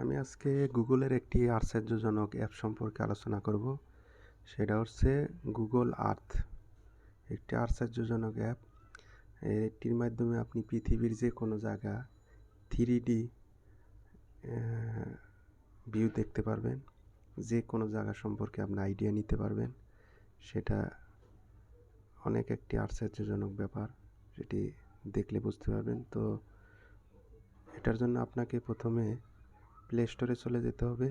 আমি আজকে গুগলের একটি আশ্চর্যজনক অ্যাপ সম্পর্কে আলোচনা করব। সেটা হচ্ছে গুগল আর্থ। একটি আশ্চর্যজনক অ্যাপ। এটির মাধ্যমে আপনি পৃথিবীর যে কোনো জায়গা 3D ভিউ দেখতে পারবেন, যে কোনো জায়গা সম্পর্কে আপনি আইডিয়া নিতে পারবেন। সেটা অনেক একটি আশ্চর্যজনক ব্যাপার, সেটি দেখলে বুঝতে পারবেন। তো এটার জন্য আপনাকে প্রথমে প্লে স্টোরে চলে যেতে হবে।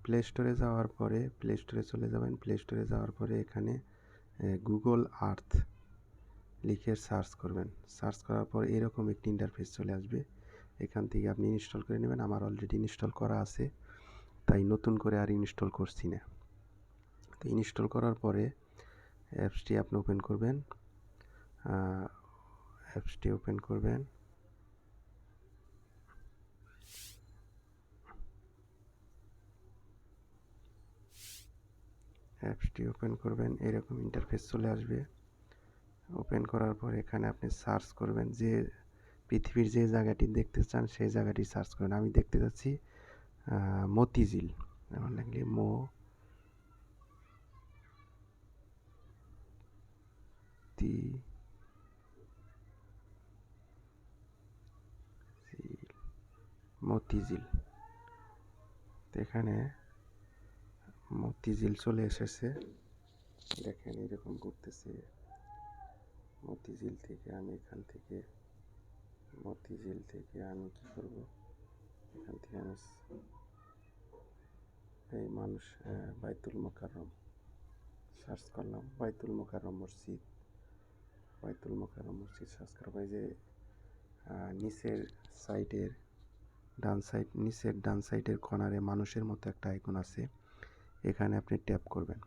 প্লে স্টোরে যাওয়ার পরে প্লে স্টোরে যাওয়ার পরে এখানে গুগল আর্থ লিখে সার্চ করবেন। সার্চ করার পর এরকম একটি ইন্টারফেস চলে আসবে। এখান থেকে আপনি ইনস্টল করে নেবেন। আমার অলরেডি ইনস্টল করা আছে, তাই নতুন করে আর ইনস্টল করছি না। তো ইনস্টল করার পরে অ্যাপসটি আপনি ওপেন করবেন। অ্যাপসটি ওপেন করবেন। এরকম ইন্টারফেস চলে আসবে। ওপেন করার পর এখানে আপনি সার্চ করবেন, যে পৃথিবীর যে জায়গাটি দেখতে চান সেই জায়গাটি সার্চ করবেন। আমি দেখতে যাচ্ছি মতিঝিল। যেমন লিখলে মতিঝিল। এখানে মতিঝিল চলে এসেছে। দেখেন এরকম করতেছে। মতিঝিল থেকে আমি কি করব, এখান থেকে আমি এই মানুষ বাইতুল মোকাররম সার্চ করলাম। বাইতুল মোকাররম মসজিদ সার্চ করার পরে যে নিচের ডান সাইডের কর্নারে মানুষের মতো একটা আইকন আছে, এখানে আপনি ট্যাপ করবেন।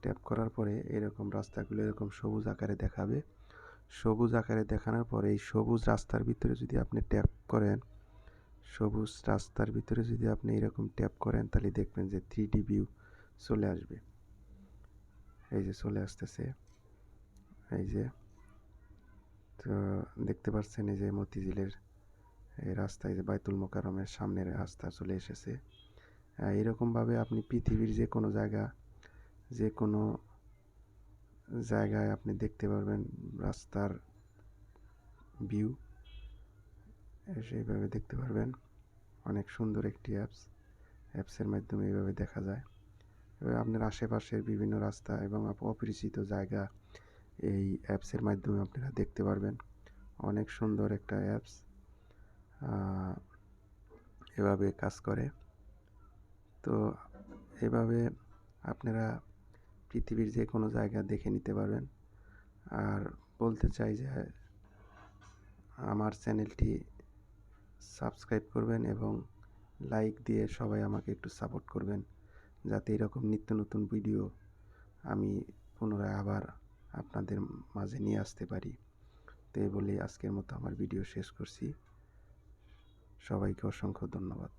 ট্যাপ করার পরে এরকম রাস্তাগুলো এরকম সবুজ আকারে দেখাবে। সবুজ আকারে দেখানোর পরে এই সবুজ রাস্তার ভিতরে যদি আপনি ট্যাপ করেন, এরকম ট্যাপ করেন, তাহলে দেখবেন যে 3D ভিউ চলে আসবে। এই যে চলে আসতেছে, এই যে তো দেখতে পাচ্ছেন এই যে মতিঝিলের এই রাস্তায় যে বাইতুল মোকাররমের সামনের রাস্তা চলে এসেছে। এরকমভাবে আপনি পৃথিবীর যে কোনো জায়গায় আপনি দেখতে পারবেন রাস্তার ভিউ, সেইভাবে দেখতে পারবেন। অনেক সুন্দর একটি অ্যাপসের মাধ্যমে এইভাবে দেখা যায়। এবার আপনার আশেপাশের বিভিন্ন রাস্তা এবং অপরিচিত জায়গা এই অ্যাপসের মাধ্যমে আপনারা দেখতে পারবেন। অনেক সুন্দর একটা অ্যাপস, এভাবে কাজ করে। তো এভাবে আপনারা পৃথিবীর যে কোনো জায়গা দেখে নিতে পারবেন। আর বলতে চাই যে আমার চ্যানেলটি সাবস্ক্রাইব করবেন এবং লাইক দিয়ে সবাই আমাকে একটু সাপোর্ট করবেন, যাতে এরকম নিত্য নতুন ভিডিও আমি পুনরায় আবার আপনাদের মাঝে নিয়ে আসতে পারি। তো এই বলে আজকের মতো আমার ভিডিও শেষ করছি। সবাইকে অসংখ্য ধন্যবাদ।